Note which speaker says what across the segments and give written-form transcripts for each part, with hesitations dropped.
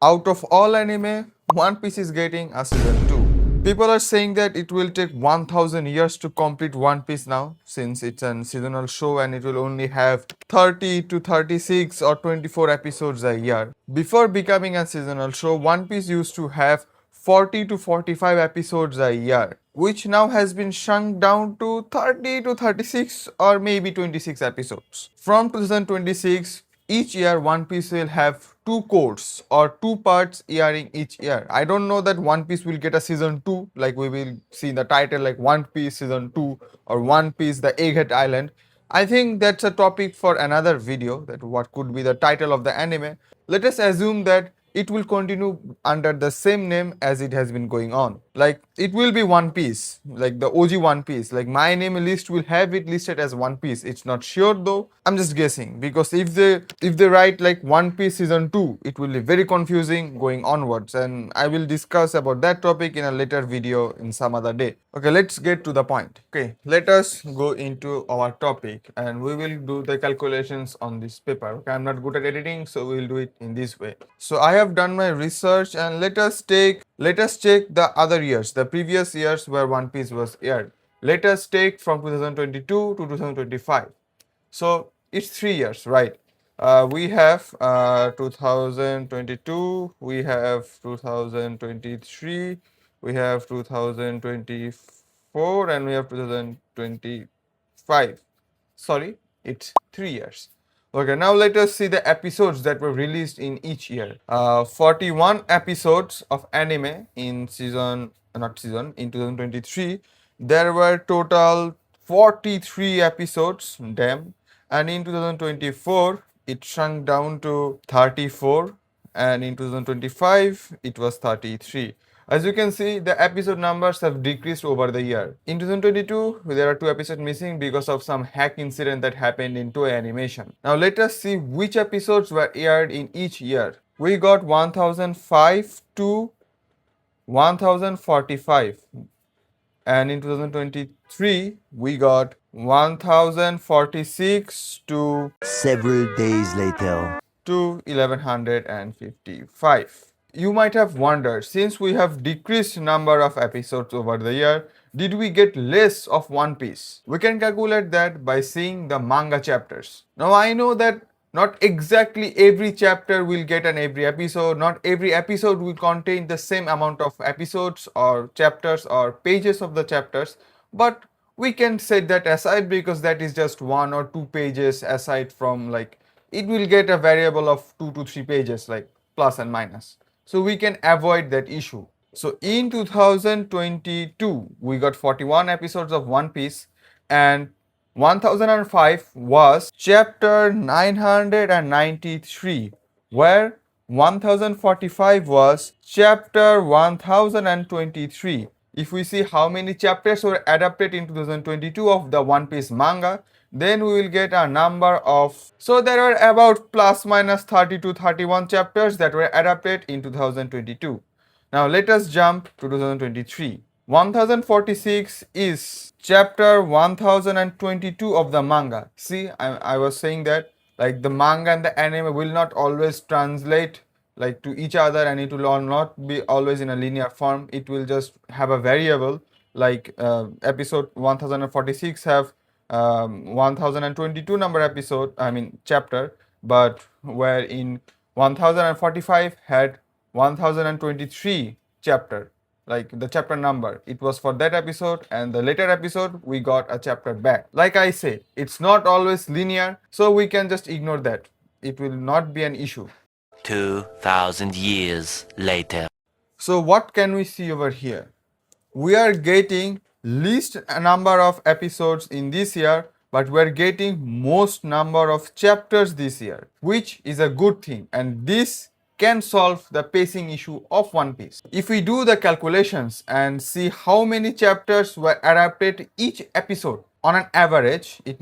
Speaker 1: Out of all anime, One Piece is getting a season 2. People are saying that it will take 1000 years to complete One Piece now, since it's a seasonal show and it will only have 30 to 36 or 24 episodes a year. Before becoming a seasonal show, One Piece used to have 40 to 45 episodes a year, which now has been shrunk down to 30 to 36 or maybe 26 episodes. From 2026, each year One Piece will have two courts or two parts airing each year. I don't know that One Piece will get a season 2, like we will see in the title like One Piece season 2 or One Piece the Egghead Island. I think that's a topic for another video, that what could be the title of the anime. Let us assume that it will continue under the same name as it has been going on. Like it will be One Piece, like the OG One Piece. Like my name list will have it listed as One Piece. It's not sure though. I'm just guessing, because if they write like One Piece season 2, it will be very confusing going onwards, and I will discuss about that topic in a later video in some other day. Okay, let's get to the point. Okay, let us go into our topic and we will do the calculations on this paper. Okay, I'm not good at editing, so we'll do it in this way. So I have done my research, and let us check the other years, the previous years where One Piece was aired. Let us take from 2022 to 2025. So it's 3 years, right? We have 2022, we have 2023, we have 2024, and we have 2025. Sorry, it's 3 years. Okay, now let us see the episodes that were released in each year. 41 episodes of anime in in 2023. There were total 43 episodes, damn. And in 2024, it shrunk down to 34, and in 2025, it was 33. As you can see, the episode numbers have decreased over the year. In 2022, there are 2 episodes missing because of some hack incident that happened in Toei Animation. Now let us see which episodes were aired in each year. We got 1005 to 1045, and in 2023 we got 1046 to
Speaker 2: Several days later.
Speaker 1: 1155. You might have wondered, since we have decreased number of episodes over the year, did we get less of One Piece? We can calculate that by seeing the manga chapters. Now I know that not exactly every chapter will get an every episode, not every episode will contain the same amount of episodes or chapters or pages of the chapters, but we can set that aside because that is just 1 or 2 pages aside from, like, it will get a variable of 2 to 3 pages, like plus and minus. So we can avoid that issue. So in 2022, we got 41 episodes of One Piece, and 1005 was chapter 993, where 1045 was chapter 1023. If we see how many chapters were adapted in 2022 of the One Piece manga, then we will get a number of, so there are about plus minus 30 to 31 chapters that were adapted in 2022. Now let us jump to 2023. 1046 is chapter 1022 of the manga. See, I was saying that like the manga and the anime will not always translate like to each other, and it will not be always in a linear form. It will just have a variable, like episode 1046 have 1022 number episode, I mean chapter, but where in 1045 had 1023 chapter, like the chapter number, it was for that episode, and the later episode we got a chapter back. Like I say, it's not always linear, so we can just ignore that. It will not be an issue.
Speaker 2: 2000 years later.
Speaker 1: So what can we see over here? We are getting least number of episodes in this year, but we are getting most number of chapters this year, which is a good thing, and this can solve the pacing issue of One Piece. If we do the calculations and see how many chapters were adapted each episode, on an average, it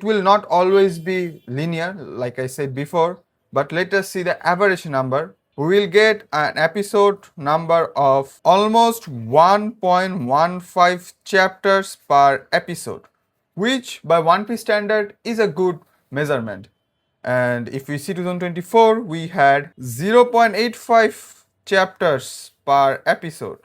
Speaker 1: will not always be linear, like I said before, but let us see the average number. We will get an episode number of almost 1.15 chapters per episode, which by One Piece standard is a good measurement. And if we see 2024, we had 0.85 chapters per episode.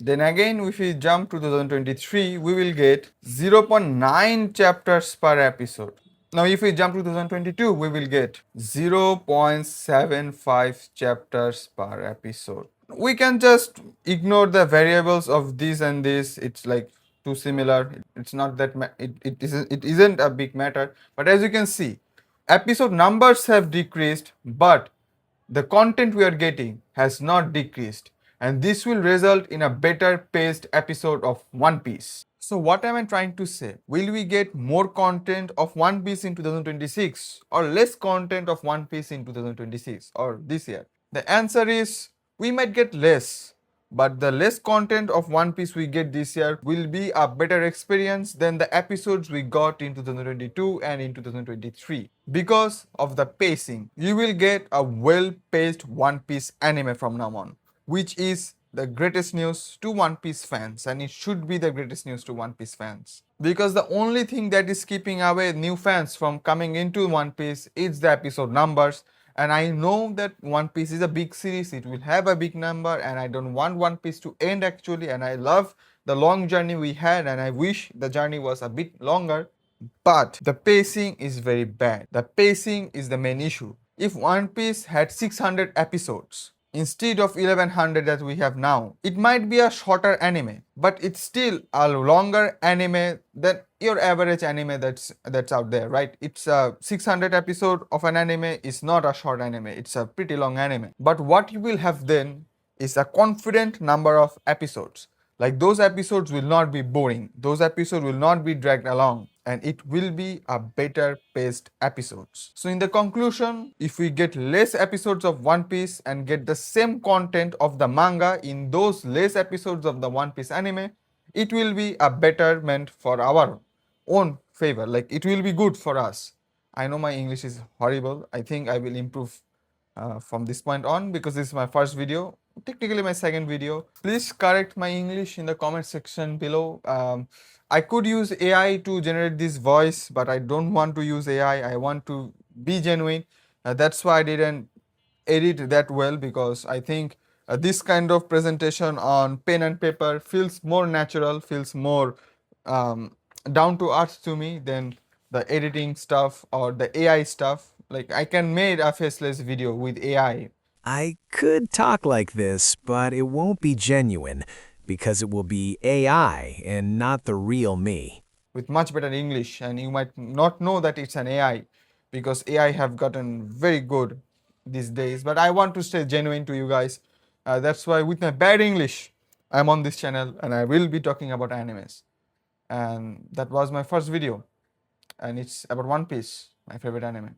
Speaker 1: Then again, if we jump to 2023, we will get 0.9 chapters per episode. Now, if we jump to 2022, we will get 0.75 chapters per episode. We can just ignore the variables of this and this. It's like too similar. It's not that it isn't a big matter. But as you can see, episode numbers have decreased, but the content we are getting has not decreased, and this will result in a better paced episode of One Piece. So, what am I trying to say? Will we get more content of One Piece in 2026 or less content of One Piece in 2026 or this year? The answer is we might get less, but the less content of One Piece we get this year will be a better experience than the episodes we got in 2022 and in 2023. Because of the pacing, you will get a well-paced One Piece anime from now on, which is the greatest news to One Piece fans, and it should be the greatest news to One Piece fans. Because the only thing that is keeping away new fans from coming into One Piece is the episode numbers, and I know that One Piece is a big series, it will have a big number, and I don't want One Piece to end actually, and I love the long journey we had, and I wish the journey was a bit longer, but the pacing is very bad. The pacing is the main issue. If One Piece had 600 episodes instead of 1100 that we have now, it might be a shorter anime, but it's still a longer anime than your average anime that's out there, right? It's a 600 episode of an anime is not a short anime, it's a pretty long anime. But what you will have then is a confident number of episodes. Like those episodes will not be boring, those episodes will not be dragged along, and it will be a better paced episodes. So in the conclusion, if we get less episodes of One Piece and get the same content of the manga in those less episodes of the One Piece anime, it will be a betterment for our own favor. Like it will be good for us. I know my English is horrible. I think I will improve from this point on because this is my first video, technically my second video. Please correct my English in the comment section below. I could use AI to generate this voice, but I don't want to use AI. I want to be genuine. That's why I didn't edit that well, because I think this kind of presentation on pen and paper feels more natural, feels more down to earth to me than the editing stuff or the AI stuff. Like I can make a faceless video with AI
Speaker 3: I could talk like this, but it won't be genuine because it will be AI and not the real me.
Speaker 1: with much better English, and you might not know that it's an AI because AI have gotten very good these days. But I want to stay genuine to you guys. That's why with my bad English, I'm on this channel and I will be talking about animes. And that was my first video, and it's about One Piece, my favorite anime.